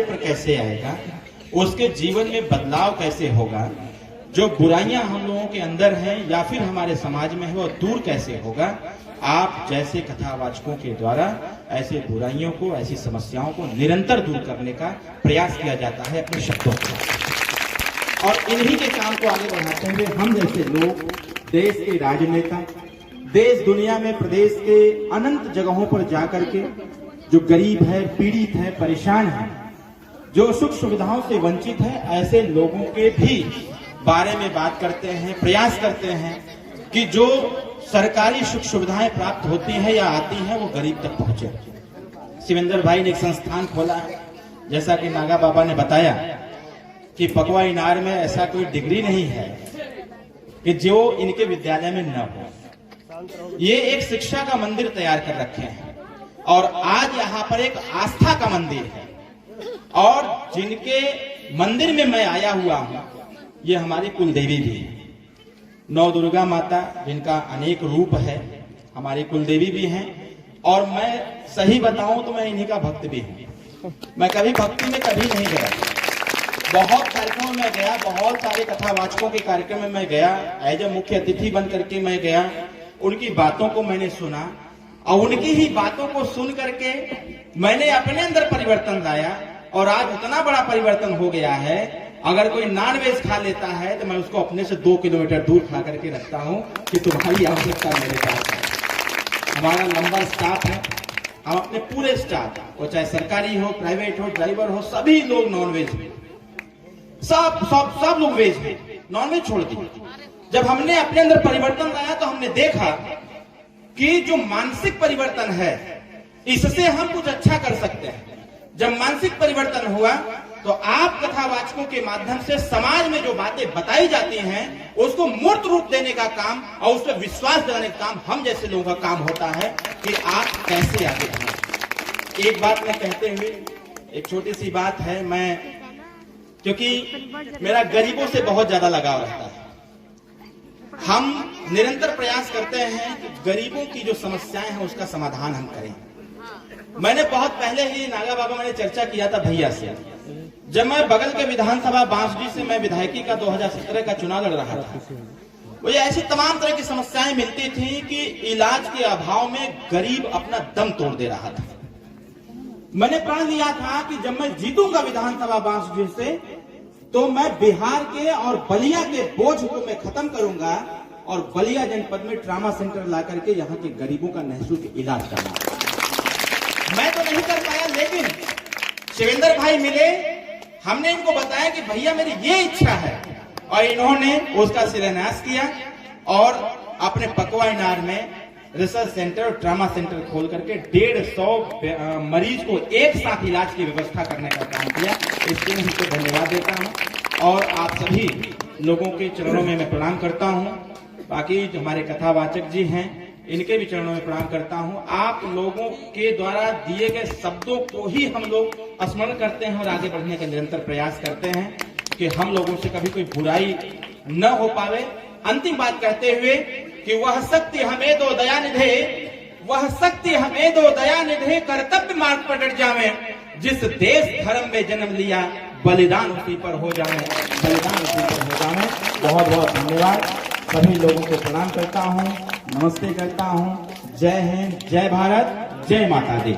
पर कैसे आएगा, उसके जीवन में बदलाव कैसे होगा, जो बुराइयां हम लोगों के अंदर हैं या फिर हमारे समाज में है वो दूर कैसे होगा। आप जैसे कथावाचकों के द्वारा ऐसे बुराइयों को, ऐसी समस्याओं को निरंतर दूर करने का प्रयास किया जाता है अपने शब्दों से। और इन्हीं के काम को आगे बढ़ाते हुए हम जैसे लोग, देश के राजनेता, देश दुनिया में प्रदेश के अनंत जगहों पर जाकर के जो गरीब है, पीड़ित है, परेशान है, जो सुख सुविधाओं से वंचित है, ऐसे लोगों के भी बारे में बात करते हैं, प्रयास करते हैं कि जो सरकारी सुख सुविधाएं प्राप्त होती हैं या आती हैं वो गरीब तक पहुंचे। शिवेंद्र भाई ने एक संस्थान खोला है, जैसा कि नागा बाबा ने बताया कि पकवा इनार में ऐसा कोई डिग्री नहीं है कि जो इनके विद्यालय में न हो। ये एक शिक्षा का मंदिर तैयार कर रखे हैं और आज यहाँ पर एक आस्था का मंदिर है। और जिनके मंदिर में मैं आया हुआ हूँ ये हमारी कुलदेवी भी है, नौ दुर्गा माता, जिनका अनेक रूप है, हमारी कुलदेवी भी हैं। और मैं सही बताऊं तो मैं इन्हीं का भक्त भी हूं। मैं कभी भक्ति में कभी नहीं गया, बहुत कार्यक्रमों में गया, बहुत सारे कथावाचकों के कार्यक्रम में मैं गया, एज ए मुख्य अतिथि बन करके मैं गया, उनकी बातों को मैंने सुना और उनकी ही बातों को सुन करके मैंने अपने अंदर परिवर्तन लाया। और आज उतना बड़ा परिवर्तन हो गया है, अगर कोई नॉन वेज खा लेता है तो मैं उसको अपने से 2 किलोमीटर दूर खा करके रखता हूं कि तुम्हारी आवश्यकता मेरे पास है। हमारा लंबा स्टाफ है, हम अपने पूरे स्टाफ, वो चाहे सरकारी हो, प्राइवेट हो, ड्राइवर हो, सभी लोग नॉन वेज हैं, सब लोग वेज हैं, नॉन वेज छोड़ दिए। जब हमने अपने अंदर परिवर्तन लाया तो हमने देखा कि जो मानसिक परिवर्तन है इससे हम कुछ अच्छा कर सकते हैं। जब मानसिक परिवर्तन हुआ तो आप कथावाचकों के माध्यम से समाज में जो बातें बताई जाती हैं उसको मूर्त रूप देने का काम और उस पर विश्वास दिलाने का काम हम जैसे लोगों का काम होता है कि आप कैसे आगे बढ़ें। एक बात मैं कहते हुए, एक छोटी सी बात है, मैं क्योंकि मेरा गरीबों से बहुत ज्यादा लगाव रहता है, हम निरंतर प्रयास करते हैं कि गरीबों की जो समस्याएं हैं उसका समाधान हम करें। मैंने बहुत पहले ही नागा बाबा मैंने चर्चा किया था भैया से, जब मैं बगल के विधानसभा बांसडी से मैं विधायकी का 2017 का चुनाव लड़ रहा था, मुझे ऐसी तमाम तरह की समस्याएं मिलती थी कि इलाज के अभाव में गरीब अपना दम तोड़ दे रहा था। मैंने प्रण लिया था कि जब मैं जीतूंगा विधानसभा बांसडी से तो मैं बिहार के और बलिया के बोझ को मैं खत्म करूंगा और बलिया जनपद में ट्रामा सेंटर ला करके यहाँ के गरीबों का निःशुल्क इलाज करना। मैं तो नहीं कर पाया, लेकिन शिवेंद्र भाई मिले, हमने इनको बताया कि भैया मेरी ये इच्छा है और इन्होंने उसका शिलान्यास किया और अपने पकवा इनार में रिसर्च सेंटर और ट्रामा सेंटर खोल करके 150 मरीज को एक साथ इलाज की व्यवस्था करने का काम किया। इसके लिए उनको धन्यवाद देता हूं और आप सभी लोगों के चरणों में मैं प्रणाम करता हूं। बाकी जो हमारे कथावाचक जी हैं इनके भी चरणों में प्रणाम करता हूं। आप लोगों के द्वारा दिए गए शब्दों को ही हम लोग स्मरण करते हैं और आगे बढ़ने का निरंतर प्रयास करते हैं कि हम लोगों से कभी कोई बुराई न हो पावे। अंतिम बात कहते हुए कि वह शक्ति हमें दो दया निधे, वह शक्ति हमें दो दया निधे, कर्तव्य मार्ग पर डट जावे, जिस देश धर्म में जन्म लिया बलिदान उसी पर हो जाए, बलिदान उसी पर हो जाए। बहुत बहुत धन्यवाद, सभी लोगों को प्रणाम करता हूँ, नमस्ते करता हूँ। जय हिंद, जय भारत, जय माता दी।